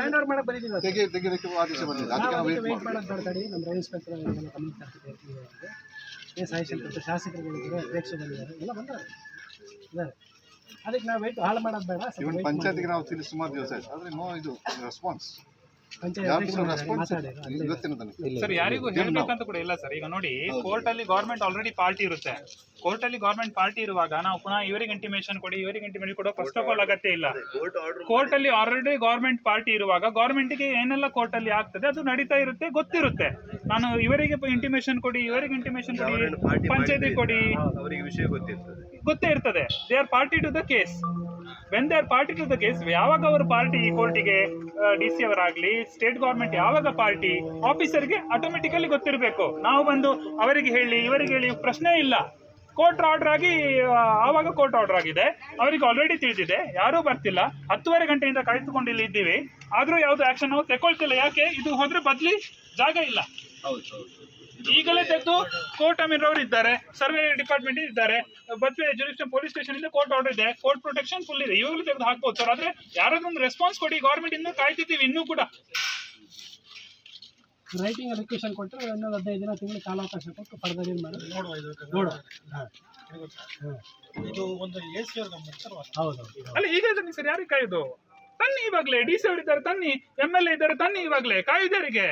Speaker 4: ತೆಗೆದಕ್ಕೆ ಆದೇಶ ಬಂದಿದೆ. ಅದಕ್ಕೆ ನಾವು ವೇಟ್
Speaker 6: ಮಾಡಿ ನಮ್ಮ ರೋಡ್ ಇನ್ಸ್ಪೆಕ್ಟರ್ ಶಾಸಕರುಗಳಿದ್ದಾರೆ, ಅಧ್ಯಕ್ಷರು ಬಂದಿದ್ದಾರೆ, ಎಲ್ಲ ಬಂದಿದ್ದಾರೆ. ಅದಕ್ಕೆ ನಾವು ವೇಟ್ ಹಾಳು ಮಾಡೋದು ಬೇಡ.
Speaker 4: ಇವನ್ ಪಂಚಾಯತ್ಗೆ ನಾವು ತಿಳಿಸಿ ಸುಮಾರು ದಿವಸ ಆಯ್ತು, ಆದರೆ ನೋ ಇದು ರೆಸ್ಪಾನ್ಸ್.
Speaker 2: ಸರ್ ಯಾರಿಗೂ ಹೇಳ್ಬೇಕಂತ ಕೂಡ ಇಲ್ಲ ಸರ್. ಈಗ ನೋಡಿ, ಕೋರ್ಟ್ ಅಲ್ಲಿ ಗೌರ್ಮೆಂಟ್ ಆಲ್ರೆಡಿ ಪಾರ್ಟಿ ಇರುತ್ತೆ. ಕೋರ್ಟ್ ಅಲ್ಲಿ ಗೌರ್ಮೆಂಟ್ ಪಾರ್ಟಿ ಇರುವಾಗ ನಾವು ಪುನಃ ಇವರಿಗೆ ಇಂಟಿಮೇಷನ್ ಕೊಡಿ ಕೊಡೋ ಫಸ್ಟ್ ಆಫ್ ಆಲ್ ಅಗತ್ಯ ಇಲ್ಲ. ಕೋರ್ಟ್ ಅಲ್ಲಿ ಆಲ್ರೆಡಿ ಗೌರ್ಮೆಂಟ್ ಪಾರ್ಟಿ ಇರುವಾಗ ಗೌರ್ಮೆಂಟ್ಗೆ ಏನೆಲ್ಲ ಕೋರ್ಟ್ ಅಲ್ಲಿ ಆಗ್ತದೆ ಅದು ನಡೀತಾ ಇರುತ್ತೆ, ಗೊತ್ತಿರುತ್ತೆ. ನಾನು ಇವರಿಗೆ ಇಂಟಿಮೇಷನ್ ಕೊಡಿ, ಪಂಚಾಯತಿ ಕೊಡಿ,
Speaker 1: ಅವರಿಗೆ ವಿಷಯ
Speaker 2: ಗೊತ್ತೇ ಇರ್ತದೆ. They are party to the case. When they are party to the case, ಯಾವಾಗ ಅವರು ಪಾರ್ಟಿ ಕೋರ್ಟಿಗೆ DC ಅವರಾಗ್ಲಿ ಸ್ಟೇಟ್ ಗೌರ್ಮೆಂಟ್ ಯಾವಾಗ ಪಾರ್ಟಿ, ಆಫೀಸರ್ಗೆ ಆಟೋಮೆಟಿಕಲಿ ಗೊತ್ತಿರಬೇಕು. ನಾವು ಬಂದು ಅವರಿಗೆ ಹೇಳಿ ಇವರಿಗೆ ಹೇಳಿ ಪ್ರಶ್ನೆ ಇಲ್ಲ. ಕೋರ್ಟ್ ಆರ್ಡರ್ ಆಗಿ ಆವಾಗ ಕೋರ್ಟ್ ಆರ್ಡರ್ ಆಗಿದೆ, ಅವರಿಗೆ ಆಲ್ರೆಡಿ ತಿಳಿದಿದೆ, ಯಾರೂ ಬರ್ತಿಲ್ಲ. 10:30 ಗಂಟೆಯಿಂದ ಕಾಯ್ದುಕೊಂಡು ಇಲ್ಲಿ ಇದ್ದೀವಿ, ಆದ್ರೂ ಯಾವ್ದು ಆಕ್ಷನ್ ನಾವು ತಗೊಳ್ತಿಲ್ಲ. ಯಾಕೆ? ಇದು ಹೋದ್ರೆ ಬದ್ಲಿ ಜಾಗ ಇಲ್ಲ. ಈಗಲೇ ತೆಗೆದು ಕೋರ್ಟ್ ಅಮೀನ್ರವರು ಇದ್ದಾರೆ, ಸರ್ವೆ ಡಿಪಾರ್ಟ್ಮೆಂಟ್ ಇದ್ದಾರೆ, ಬದ್ವೆ ಜುರಿಸ್ಡಿಕ್ಷನ್ ಪೊಲೀಸ್ ಸ್ಟೇಷನ್ ಇಂದ ಕೋರ್ಟ್ ಆರ್ಡರ್ ಇದೆ, ಕೋರ್ಟ್ ಪ್ರೊಟೆಕ್ಷನ್ ಫುಲ್ ಇದೆ. ಇವಾಗಲೂ ತೆಗೆದು ಹಾಕ್ಬೋದು ಸರ್. ಆದ್ರೆ ಯಾರಾದ್ರೂ ಒಂದು ರೆಸ್ಪಾನ್ಸ್ ಕೊಡಿ. ಗೌರ್ಮೆಂಟ್ ಇನ್ನೂ ಕಾಯ್ತಿದ್ದೀವಿ ಇನ್ನೂ ಕೂಡ.
Speaker 6: ರೈಟಿಂಗ್ ಅಪ್ಲಿಕೇಶನ್ ಕೊಟ್ಟರೆ ಇನ್ನೊಂದು 15 ದಿನ ತಿಂಗಳು ಕಾಲಾವಕಾಶ ಕೊಟ್ಟು ಪಡೆದ ನೋಡುವ. ಇದು ಒಂದು ಹೌದು.
Speaker 2: ಅಲ್ಲ ಈಗ ಸರ್ ಯಾರಿಗೆ ಕಾಯುದು? ತನ್ನಿ ಇವಾಗಲೇ DC ಅವರಿದ್ದಾರೆ, ತನ್ನಿ MLA ಇದ್ದಾರೆ, ತನ್ನಿ ಇವಾಗಲೇ ಕಾಯುವುದರಿಗೆ.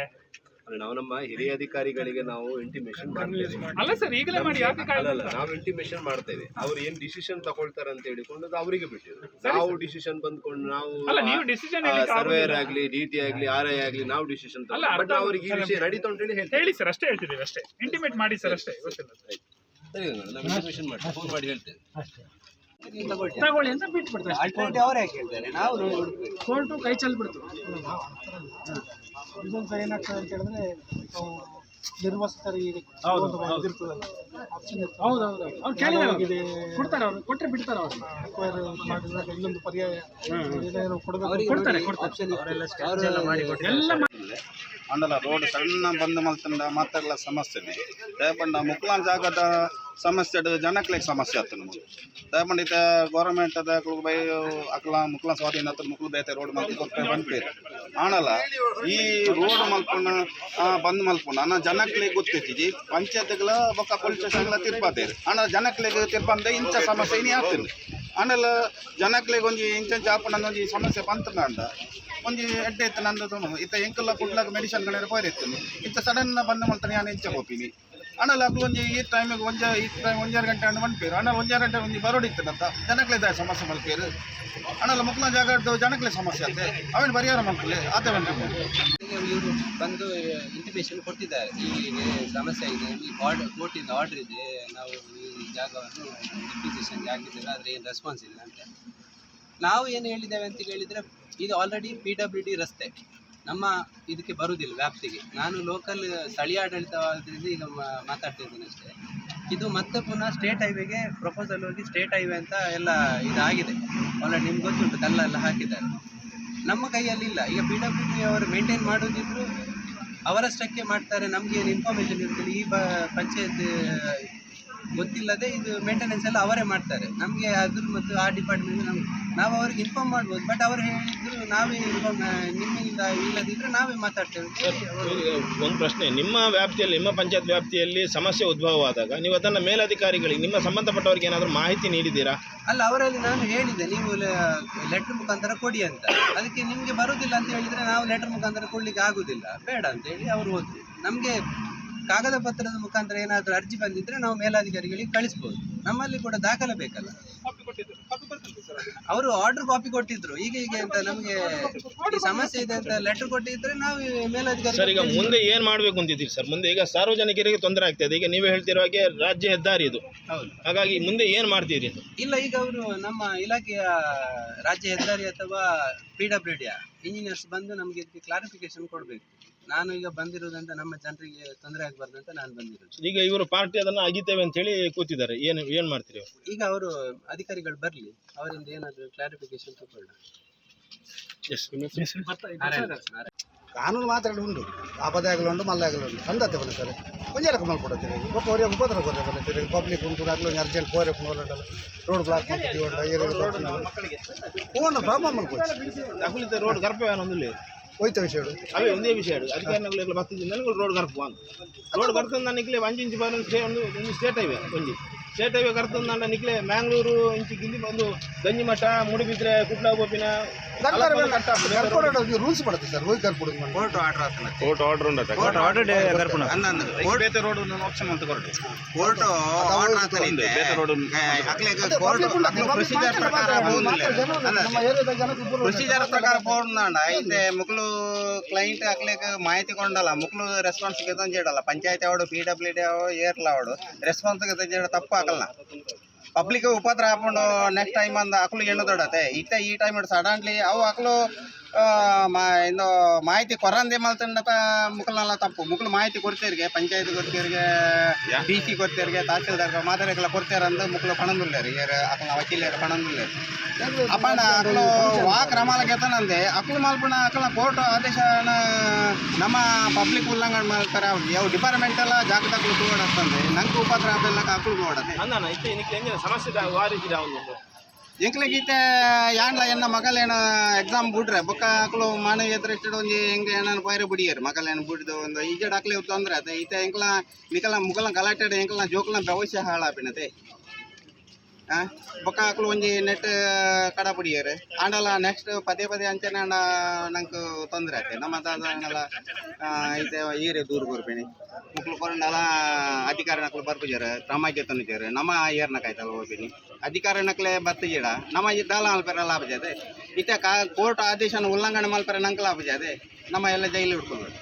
Speaker 1: ನಾವು ನಮ್ಮ ಹಿರಿಯ ಅಧಿಕಾರಿಗಳಿಗೆ ನಾವು ಇಂಟಿಮೇಷನ್ ಮಾಡ್ತೇವೆ.
Speaker 2: ಅಲ್ಲ ಸರ್, ಈಗಲೇ ಮಾಡಿ. ಯಾಕೆ
Speaker 1: ಅಲ್ಲ, ನಾವು ಇಂಟಿಮೇಷನ್ ಮಾಡ್ತೇವೆ. ಅವ್ರು ಏನ್ ಡಿಸಿಷನ್ ತಗೊಳ್ತಾರೆ ಅಂತ ಹೇಳಿಕೊಂಡು ಅದು ಅವರಿಗೆ ಬಿಟ್ಟಿದ್ರು. ನಾವು ಡಿಸಿಷನ್ ಬಂದ್ಕೊಂಡು ನಾವು ಸರ್ವೇಯರ್ ಆಗ್ಲಿ, DT ಆಗ್ಲಿ, RI ಆಗ್ಲಿ, ನಾವು ಡಿಸಿಷನ್ ಬಟ್ ಅವ್ರಿಗೆ ಈ ವಿಷಯ ನಡೀತಾ ಅಂತ
Speaker 2: ಹೇಳಿ ಸರ್. ಅಷ್ಟೇ ಹೇಳ್ತಿದ್ದೀವಿ, ಅಷ್ಟೇ ಇಂಟಿಮೇಟ್ ಮಾಡಿ ಸರ್, ಅಷ್ಟೇ. ಗೊತ್ತಿಲ್ಲ,
Speaker 1: ನಾವು ಇಂಟಿಮೇಷನ್ ಮಾಡಿ ಫೋನ್ ಮಾಡಿ ಹೇಳ್ತೇವೆ.
Speaker 6: ತಗೊಳ್ಳಿ ಅಂತ ಬಿಟ್ಬಿಡ್ತಾರೆ. ನಾವು ಕೋರ್ಟು ಕೈ ಚೆಲ್ಬಿಡ್ತು. ಇದೊಂದು ಏನಾಗ್ತದೆ ಅಂತ ಹೇಳಿದ್ರೆ ನಿರ್ವಹಿಸ್ತಾರೆ. ಹೌದೌದು, ಅವ್ರು ಕೇಳಿದಾಗಿದೆ, ಕೊಡ್ತಾರೆ. ಅವರು ಕೊಟ್ಟರೆ ಬಿಡ್ತಾರೆ. ಅವರು ಎಕ್ವೈರ್ ಮಾಡಿದಾಗ ಇನ್ನೊಂದು ಪರ್ಯಾಯ ಕೊಡ್ತಾರೆ.
Speaker 7: ಅಂಡಲ ರೋಡ್ ಸಣ್ಣ ಬಂದು ಮಲ್ತಂಡ ಮಾತೆಲ್ಲ ಸಮಸ್ಯೆನೆ ದಯಪಂಡ ಮುಕ್ಲಾನ್ ಜಾಗದ ಸಮಸ್ಯೆ ಜನಕ್ಲೆ ಸಮಸ್ಯೆ ಆಯ್ತು ನಮಗೆ. ದಯಪಂಡ ಇತ್ತ ಗೌರ್ಮೆಂಟ್ ಬೈ ಅಕ್ಲ ಮುಕ್ಲಾನ್ ಸ್ವಾಧೀನ ಮುಕ್ಳು ಬೇತೆ ರೋಡ್ ಮಲ್ತಿ ಕೊಟ್ಟು ಬಂದ್ಪೇರು ಆಣಲ್ಲ ಈ ರೋಡ್ ಮಲ್ಪುಣ ಬಂದ್ ಮಲ್ಪುಣ ಅನ್ನ ಜನಕ್ಲೆ ಗೊತ್ತೈತಿ. ಪಂಚಾಯತ್ಗಳ ಬೊಕ್ಕ ಪೊಲೀಸ್ ಸ್ಟೇಷನ್ಗಳ ತಿರ್ಪಾತೇರು ಅಣ್ಣ ಜನಕ್ಲೆಗೆ ತಿರ್ಪಂದೆ ಇಂಚ ಸಮಸ್ಯೆ ಇನಿ ಆಗ್ತದೆ. ಆಮೇಲೆ ಜನಕ್ಲೆಗೆ ಒಂಜಿ ಇಂಚಂಚ ಆಪಣ ಒಂಜಿ ಸಮಸ್ಯೆ ಬಂತಂಡ ಅಂಡ ಒಂಜಿ ಎಡ್ಡೆ ಇತ್ತು ನಂದು ಇತ್ತ ಎಂಕಲ್ಲ ಕುಡ್ಲಾಗ ಮೆಡಿಸಿನ್ಗಳೇ ಪೋರಿರ್ತೀನಿ. ಇಂಥ ಸಡನ್ ಬಂದು ಮಾಡ್ತಾನೆ ನಾನು ಇಂಚ ಹೋಗ್ತೀನಿ ಅಣ್ಣಲ್ಲ ಅಕ್ಲು ಒಂಜಿ ಈ ಟೈಮಿಗೆ ಈ ಟೈಮ್ 1.5 ಗಂಟೆ ಹಣ್ಣು ಬಂದ್ಪೇರು ಅಣ್ಣ 1.5 ಗಂಟೆ ಒಂಜಿ ಬರೋಡಿತ್ತಂತ ಜನಕ್ಲೆ ಸಮಸ್ಯೆ ಮಲ್ಪೇರು ಅಣ್ಣಲ್ಲ ಮುಕ್ಲ ಜಾಗದ್ದು ಜನಕ್ಲೆ ಸಮಸ್ಯೆ ಅಂತೆ ಅವೇನು ಪರಿಹಾರ ಮಲ್ಪಲೆ ಆತ
Speaker 8: ಇವರು ಬಂದು ಇಂಟಿಮೇಷನ್ ಕೊಟ್ಟಿದ್ದಾರೆ. ಈ ಸಮಸ್ಯೆ ಇದೆ, ಈ ಕೋರ್ಟಿಂದ ಆರ್ಡರ್ ಇದೆ, ನಾವು ಈ ಜಾಗವನ್ನು ಡಿಕ್ವಿಸಿಷನ್ಗೆ ಹಾಕಿದ್ದೇವೆ, ಆದರೆ ಏನು ರೆಸ್ಪಾನ್ಸ್ ಇಲ್ಲ ಅಂತ. ನಾವು ಏನು ಹೇಳಿದ್ದೇವೆ ಅಂತ ಹೇಳಿದರೆ, ಇದು ಆಲ್ರೆಡಿ PWD ರಸ್ತೆ ನಮ್ಮ ಇದಕ್ಕೆ ಬರುವುದಿಲ್ಲ ವ್ಯಾಪ್ತಿಗೆ. ನಾನು ಲೋಕಲ್ ಸ್ಥಳೀಯ ಆಡಳಿತವಾದ್ರಿಂದ ಈಗ ಮಾತಾಡ್ತಿದ್ದೀನಿ ಅಷ್ಟೇ. ಇದು ಮತ್ತೆ ಪುನಃ ಸ್ಟೇಟ್ ಹೈವೇಗೆ ಪ್ರಪೋಸಲ್ ಹೋಗಿ ಸ್ಟೇಟ್ ಹೈವೇ ಅಂತ ಎಲ್ಲ ಇದಾಗಿದೆ ಆಲ್ರೆಡಿ. ನಿಮ್ಗೆ ಗೊತ್ತುಂಟು, ಕಲ್ಲೆಲ್ಲ ಹಾಕಿದ್ದಾರೆ. ನಮ್ಮ ಕೈಯಲ್ಲಿ ಇಲ್ಲ. ಈಗ PWD ಅವರು ಮೇಂಟೈನ್ ಮಾಡೋದಿದ್ರು ಅವರಷ್ಟಕ್ಕೆ ಮಾಡ್ತಾರೆ, ನಮಗೆ ಏನು ಇನ್ಫಾರ್ಮೇಷನ್ ಇರ್ತಿಲ್ಲ. ಈ ಪಂಚಾಯತ್ ಗೊತ್ತಿಲ್ಲದೆ ಇದು ಮೇಂಟೆನೆನ್ಸ್ ಎಲ್ಲ ಅವರೇ ಮಾಡ್ತಾರೆ. ನಮಗೆ ಅದ್ರ ಮತ್ತು ಆ ಡಿಪಾರ್ಟ್ಮೆಂಟ್ ನಾವು ಅವ್ರಿಗೆ ಇನ್ಫಾರ್ಮ್ ಮಾಡ್ಬೋದು, ಬಟ್ ಅವರು ಹೇಳಿದ್ರು ನಾವೇ ನಿಮ್ಮಿಂದ ಇಲ್ಲದಿದ್ದರೆ ನಾವೇ ಮಾತಾಡ್ತೇವೆ.
Speaker 3: ಒಂದು ಪ್ರಶ್ನೆ, ನಿಮ್ಮ ವ್ಯಾಪ್ತಿಯಲ್ಲಿ, ನಿಮ್ಮ ಪಂಚಾಯತ್ ವ್ಯಾಪ್ತಿಯಲ್ಲಿ ಸಮಸ್ಯೆ ಉದ್ಭವವಾದಾಗ ನೀವು ಅದನ್ನು ಮೇಲಧಿಕಾರಿಗಳಿಗೆ, ನಿಮ್ಮ ಸಂಬಂಧಪಟ್ಟವರಿಗೆ ಏನಾದರೂ ಮಾಹಿತಿ ನೀಡಿದ್ದೀರಾ?
Speaker 8: ಅಲ್ಲ, ಅವರಲ್ಲಿ ನಾನು ಹೇಳಿದೆ ನೀವು ಲೆಟರ್ ಮುಖಾಂತರ ಕೊಡಿ ಅಂತ. ಅದಕ್ಕೆ ನಿಮಗೆ ಬರುವುದಿಲ್ಲ ಅಂತ ಹೇಳಿದರೆ ನಾವು ಲೆಟರ್ ಮುಖಾಂತರ ಕೊಡಲಿಕ್ಕೆ ಆಗೋದಿಲ್ಲ, ಬೇಡ ಅಂತ ಹೇಳಿ ಅವರು ಹೋದ್ರು. ನಮಗೆ ಕಾಗದ ಪತ್ರದ ಮುಖಾಂತರ ಏನಾದರೂ ಅರ್ಜಿ ಬಂದಿದ್ದರೆ ನಾವು ಮೇಲಾಧಿಕಾರಿಗಳಿಗೆ ಕಳಿಸ್ಬೋದು. ನಮ್ಮಲ್ಲಿ ಕೂಡ ದಾಖಲೆ ಬೇಕಲ್ಲ. ಅವರು ಆರ್ಡರ್ ಕಾಪಿ ಕೊಟ್ಟಿದ್ರು, ಈಗ ಅಂತ ನಮಗೆ ಈ ಸಮಸ್ಯೆ ಇದೆ ಅಂತ ಲೆಟರ್ ಕೊಟ್ಟಿದ್ರೆ ನಾವು ಮೇಲಾಧಿಕಾರಿ.
Speaker 3: ಸರ್, ಈಗ ಮುಂದೆ ಏನು ಮಾಡಬೇಕು ಅಂತಿದ್ದೀರಿ ಸರ್? ಮುಂದೆ ಈಗ ಸಾರ್ವಜನಿಕರಿಗೆ ತೊಂದರೆ ಆಗ್ತದೆ. ಈಗ ನೀವೇ ಹೇಳ್ತಿರೋ ಹಾಗೆ ರಾಜ್ಯ ಹೆದ್ದಾರಿ ಇದು.
Speaker 8: ಹೌದು.
Speaker 3: ಹಾಗಾಗಿ ಮುಂದೆ ಏನು ಮಾಡ್ತೀರಿ?
Speaker 8: ಇಲ್ಲ, ಈಗ ಅವರು ನಮ್ಮ ಇಲಾಖೆಯ ರಾಜ್ಯ ಹೆದ್ದಾರಿ ಅಥವಾ PWD ಇಂಜಿನಿಯರ್ಸ್ ಬಂದು ನಮಗೆ ಇದಕ್ಕೆ ಕ್ಲಾರಿಫಿಕೇಶನ್ ಕೊಡಬೇಕು. ನಾನು ಈಗ ಬಂದಿರೋದಂತ ನಮ್ಮ ಜನರಿಗೆ ತೊಂದರೆ ಆಗಬಾರ್ದು ಅಂತ ನಾನು ಬಂದಿರೋದು.
Speaker 3: ಈಗ ಇವರು ಪಾರ್ಟಿ ಅದನ್ನು ಅಗಿತೇವೆ ಅಂತ ಹೇಳಿ ಕೂತಿದ್ದಾರೆ. ಏನು ಮಾಡ್ತೀರಿ?
Speaker 8: ಈಗ ಅವರು ಅಧಿಕಾರಿಗಳು ಬರಲಿ, ಅವರಿಂದ ಏನಾದರೂ ಕ್ಲಾರಿಫಿಕೇಶನ್ ತಗೊಳ್ಳೋಣ.
Speaker 6: ಕಾನೂನು ಮಾತಾಡಿ ಉಂಟು, ಆಪದೆ ಆಗಲುಂಟು, ಮಲ್ಲ ಆಗಲುಂಟು, ಸಂದತೆ ಬಲ್ಲ ಸರ್ ಒಂಜಾರಕ್ಕೆ ಮಲ್ಕೊಡ್ತೀರಿ ಗೊತ್ತು ಅವರಿಗೆ ಉಪದ್ರ ಬರ್ತದೆ. ಪಬ್ಲಿಕ್ ಉಂಟು ಆಗಲು ಅರ್ಜೆಂಟ್ ಹೋರೆ ರೋಡ್ ಬ್ಲಾಕ್ ಫೋನ್ ಪ್ರಾಬ್ಲಮ್ ಮಾಡ್ಕೊಡ್ತೀವಿ.
Speaker 3: ರೋಡ್ ಗರ್ಭ
Speaker 6: ಹೋಯ್ತ ವಿಷಯ
Speaker 3: ಅವೇ ಒಂದೇ ವಿಷಯ ಅಧಿಕಾರಿಗಳು ಬರ್ತಿದ್ದೆ ನನಗೆ ರೋಡ್ ಗರ್ಭ ರೋಡ್ ಕರ್ತಂದು ನಿಕ್ಲೆ 1 ಇಂಚ್ ಬಾರಿ ಒಂದು ಸ್ಟೇಟ್ ಹೈವೇ ಸ್ಟೇಟ್ ಹೈವೇ ಕರ್ತಂದು ನಿಕ್ಲೆ ಮ್ಯಾಂಗ್ಳೂರು ಇಂಚಿ ಗಿಲ್ಲಿ ಒಂದು ಗಂಜಿಮಠ ಮುಡಿಬಿದ್ರೆ ಕುಟ್ಲ ಬೋಪಿನ
Speaker 6: ರೂಲ್ಸ್ ಮಾಡುತ್ತೆ ಸರ್. ಹೋಗಿ ಕರ್ಕೊಡೋದು
Speaker 7: ಕೋರ್ಟ್ ಆರ್ಡರ್ ಆಗ್ತದೆ.
Speaker 3: ಕೋರ್ಟ್ ಆರ್ಡರ್ ಉಂಟು. ಕೋರ್ಟ್ ಆರ್ಡರ್ ಕರ್ಕೊಂಡು
Speaker 7: ಬೇತೆ ರೋಡ್ ಆಪ್ಷನ್ ಅಂತ ಕೊರಟೆ ಕೋರ್ಟ್ ಆರ್ಡರ್ ಆಗ್ತದೆ. ಬೇತೆ ರೋಡ್ ಪ್ರೊಸೀಜರ್ ಪ್ರಕಾರ ಪ್ರೊಸೀಜರ್ ಪ್ರಕಾರ ಬೋರ್ಡ್ అయితే ಮುಕ್ಳು ಕ್ಲೈಂಟ್ ಅಕ್ಲೇಕ್ ಮಾಹಿತಿ ಕೊಂಡಲ್ಲ ಮುಕ್ಳು ರೆಸ್ಪಾನ್ಸ್ ಗೆತ್ತಂಜೇಡಲ್ಲ ಪಂಚಾಯತ್ ಅವಡು PWD ಏರ್ಲ ಅವಡು ರೆಸ್ಪಾನ್ಸ್ ಗೆತ್ತಂಜೇಡ ತಪ್ಪು ಆಗಲ್ಲ. ಪಬ್ಲಿಕ್ ಉಪದ್ರ ಹಾಕೊಂಡು ನೆಕ್ಸ್ಟ್ ಟೈಮ್ ಅಂದ ಅಕ್ಲು ಎಣ್ಣು ದೊಡ್ಡತೆ ಇತ್ತ ಈ ಟೈಮ್ ಸಡನ್ಲಿ ಅವು ಅಕ್ಲು ಇನ್ನು ಮಾಹಿತಿ ಕೊರಂದೆ ಮಲ್ತಂಡತ ಮುಕ್ಲನೆಲ್ಲ ತಪ್ಪು. ಮುಕ್ಳು ಮಾಹಿತಿ ಕೊಡ್ತೀರಿಗೆ ಪಂಚಾಯತ್ ಕೊಡ್ತೀರಿಗೆ DC ಕೊಡ್ತೀರಿಗೆ ತಹಸೀಲ್ದಾರ್ ಮಾದರಿಗೆಲ್ಲ ಕೊಡ್ತಾರಂದು ಮುಕ್ಳು ಪಣಂದುಲ್ಲೇರಿ ಅಕ್ಲ ವಕೀಲರು ಪಣಂದುಲ್ಲೇರಿ ಅಪ್ಪಣ್ಣ ಅಕ್ಲು ವಾ ಕ್ರಮಾಲ ಗೆತನಂದೆ ಅಕ್ಲು ಮಲ್ಪಣ ಅಕ್ಲ ಕೋರ್ಟ್ ಆದೇಶ ನಮ್ಮ ಪಬ್ಲಿಕ್ ಉಲ್ಲಂಘನೆ ಮಾಡ್ತಾರೆ. ಯಾವ ಡಿಪಾರ್ಟ್ಮೆಂಟ್ ಎಲ್ಲ ಜಾಗದಾಗ್ಲು ತೋಡತ್ತಂದೆ ನಂಗೆ ಉಪದ್ರ ಅದೆಲ್ಲ ಅಕ್ಲು ತೋಡತ್ತೆ
Speaker 3: ಸಮಸ್ಯೆ ವಾರಿಸಿದ
Speaker 7: ಎಂಕ್ಲೆಗೀತೆ ಯಾಂಡ್ಲ ಎನ್ನ ಮಗಲೇನ ಎಕ್ಸಾಮ್ ಬಿಡ್ರೆ ಬೊಕ್ಕ ಅಕ್ಲು ಮಾನವ ಎದುರಿಟ್ಟು ಒಂಜಿ ಹೆಂಗೆ ಏನಾನು ಪೈರು ಬಿಡಿಯರು ಮಗಲೇನು ಬಿಡ್ದು ಒಂದು ಈಜಡ್ ಅಕ್ಲೆ ತೊಂದರೆ ಆಯ್ತು ಈತ ಎಂಕ್ಲ ನಿಕಲ ಮುಗಲ ಗಲಾಟೆ ಎಂಕ್ಲ ಜೋಕ್ಲ ಭವಿಷ್ಯ ಹಾಳಾಪಿನತೆ ಬೊಕ್ಕ ಅಕ್ಲು ಒಂಜಿ ನೆಟ್ ಕಡ ಬಿಡಿಯರು ಆಂಡಲ ನೆಕ್ಸ್ಟ್ ಪದೇ ಪದೇ ಅಂಚನೆ ನಂಗೆ ತೊಂದರೆ ಆಯ್ತು. ನಮ್ಮ ದಾದನೆಲ್ಲ ಈತ ಈರೆ ದೂರ ಬರ್ಬೇಡಿ ಮುಕ್ಳು ಕೊರಂಡಲ ಅಧಿಕಾರಿ ನಕ್ಲು ಬರ್ಪಿಜಾರ ಕ್ರಮಕ್ಕೆ ತಂದಿದ್ದಾರೆ. ನಮ್ಮ ಏರ್ನ ಕಾಯ್ತಲ್ಲ ಹೋಗ್ತೀನಿ ಅಧಿಕಾರಿ ನಕ್ಲೆ ಬತ್ತಿಜೀಡ ನಮ್ಮ ದಾಲ ಮಲ್ಪೆರ ಲಾಭ ಜಾದೆ ಇತ್ತ ಕೋರ್ಟ್ ಆದೇಶನ ಉಲ್ಲಂಘನೆ ಮಲ್ಪೆರ ನಂಗೆ ಲಾಭ ಜಾದೆ ನಮ್ಮ ಎಲ್ಲ ಜೈಲು ಹಿಡ್ಕೊಳ್ಬೇಕು.